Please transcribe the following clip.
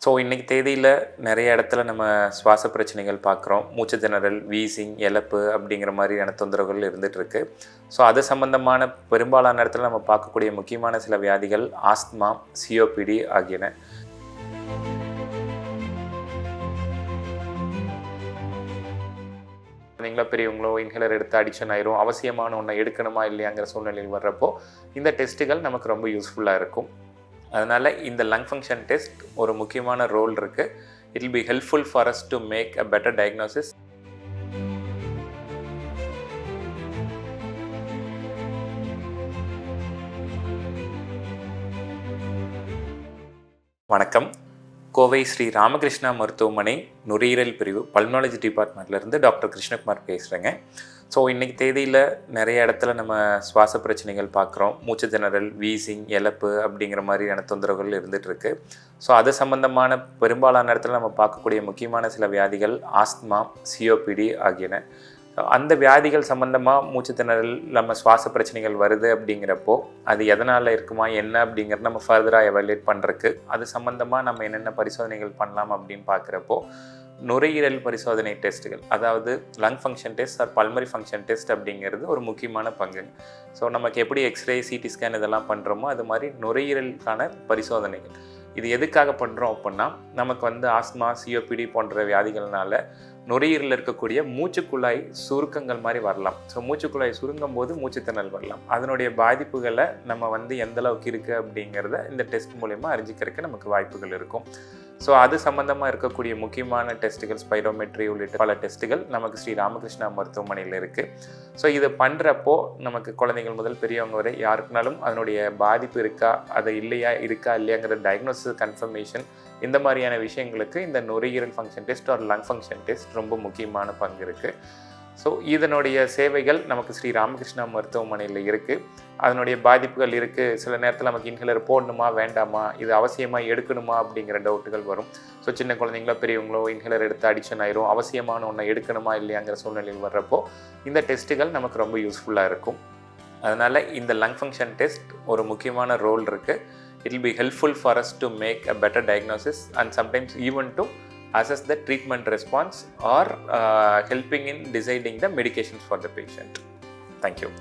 So இன்றைக்கி தேதியில் நிறைய இடத்துல நம்ம சுவாச பிரச்சனைகள் பார்க்குறோம். மூச்சு திணறல், வீசிங், இளப்பு அப்படிங்கிற மாதிரியான தொந்தரவுகள் இருந்துகிட்ருக்கு. ஸோ அது சம்மந்தமான பெரும்பாலான இடத்துல நம்ம பார்க்கக்கூடிய முக்கியமான சில வியாதிகள் ஆஸ்துமா, சிஓபிடி ஆகியன. நீங்களோ பெரியவங்களோ இன்ஹேலர் எடுத்து அடிக்ஷன் ஆயிரும், அவசியமான ஒன்றை எடுக்கணுமா இல்லையாங்கிற சூழ்நிலையில் வர்றப்போ இந்த டெஸ்ட்டுகள் நமக்கு ரொம்ப யூஸ்ஃபுல்லாக இருக்கும். அதனால் இந்த லங் ஃபங்க்ஷன் டெஸ்ட் ஒரு முக்கியமான ரோல் இருக்குது. It will be helpful for us to make a better diagnosis. வணக்கம். கோவை ஸ்ரீ ராமகிருஷ்ணா மருத்துவமனை நுரையீரல் பிரிவு பல்மாலஜி டிபார்ட்மெண்ட்லேருந்து டாக்டர் கிருஷ்ணகுமார் பேசுகிறேங்க. ஸோ இன்றைக்கி தேதியில் நிறைய இடத்துல நம்ம சுவாச பிரச்சனைகள் பார்க்குறோம். மூச்சு திணறல், வீசிங், இளப்பு அப்படிங்கிற மாதிரியான தொந்தரவுகள் இருந்துகிட்ருக்கு. ஸோ அது சம்மந்தமான பெரும்பாலான இடத்துல நம்ம பார்க்கக்கூடிய முக்கியமான சில வியாதிகள் ஆஸ்துமா, சிஓபிடி ஆகியன. அந்த வியாதிகள் சம்மந்தமாக மூச்சு திணறல், நம்ம சுவாச பிரச்சனைகள் வருது அப்படிங்கிறப்போ அது எதனால் இருக்குமா என்ன அப்படிங்கிறத நம்ம ஃபர்தராக எவாலுவேட் பண்ணுறக்கு அது சம்மந்தமாக நம்ம என்னென்ன பரிசோதனைகள் பண்ணலாம் அப்படின்னு பார்க்குறப்போ நுரையீரல் பரிசோதனை டெஸ்ட்டுகள், அதாவது lung function test or pulmonary function test அப்படிங்கிறது ஒரு முக்கியமான பங்கு. ஸோ நமக்கு எப்படி எக்ஸ்ரே, சிடி ஸ்கேன் இதெல்லாம் பண்ணுறோமோ அது மாதிரி நுரையீரலுக்கான பரிசோதனைகள். இது எதுக்காக பண்ணுறோம் அப்படின்னா நமக்கு ஆஸ்துமா, சிஓபிடி போன்ற வியாதிகள்னால நுரையீரலில் இருக்கக்கூடிய மூச்சுக்குழாய் சுருக்கங்கள் மாதிரி வரலாம். ஸோ மூச்சுக்குழாய் சுருங்கும் போது மூச்சு திணறல் வரலாம். அதனுடைய பாதிப்புகளை நம்ம எந்த அளவுக்கு இருக்குது அப்படிங்கிறத இந்த டெஸ்ட் மூலமா அறிஞ்சிக்கிறதுக்கு நமக்கு வாய்ப்புகள் இருக்கும். ஸோ அது சம்மந்தமாக இருக்கக்கூடிய முக்கியமான டெஸ்ட்டுகள், ஸ்பைரோமெட்ரி உள்ளிட்ட பல டெஸ்ட்டுகள் நமக்கு ஸ்ரீ ராமகிருஷ்ணா மருத்துவமனையில் இருக்குது. ஸோ இது பண்ணுறப்போ நமக்கு குழந்தைகள் முதல் பெரியவங்க வரை யாருக்குனாலும் அதனுடைய பாதிப்பு இருக்கா, அது இருக்கா இல்லையாங்கிற டயக்னோசிஸ், கன்ஃபர்மேஷன், இந்த மாதிரியான விஷயங்களுக்கு இந்த நுரையீரல் function test or lung function test ரொம்ப முக்கியமான பங்கு இருக்குது. ஸோ இதனுடைய சேவைகள் நமக்கு ஸ்ரீ ராமகிருஷ்ணா மருத்துவமனையில் இருக்குது. அதனுடைய பாதிப்புகள் இருக்குது. சில நேரத்தில் நமக்கு இன்ஹேலர் போடணுமா வேண்டாமா, இது அவசியமாக எடுக்கணுமா அப்படிங்கிற டவுட்டுகள் வரும். ஸோ சின்ன குழந்தைங்களோ பெரியவங்களோ இன்ஹேலர் எடுத்து அடிக்ஷன் ஆயிரும், அவசியமான ஒன்றை எடுக்கணுமா இல்லையாங்கிற சூழ்நிலையில் வர்றப்போ இந்த டெஸ்ட்டுகள் நமக்கு ரொம்ப யூஸ்ஃபுல்லாக இருக்கும். அதனால் இந்த லங் ஃபங்க்ஷன் டெஸ்ட் ஒரு முக்கியமான ரோல் இருக்குது. It will be helpful for us to make a better diagnosis and sometimes even to assess the treatment response or helping in deciding the medications for the patient. Thank you.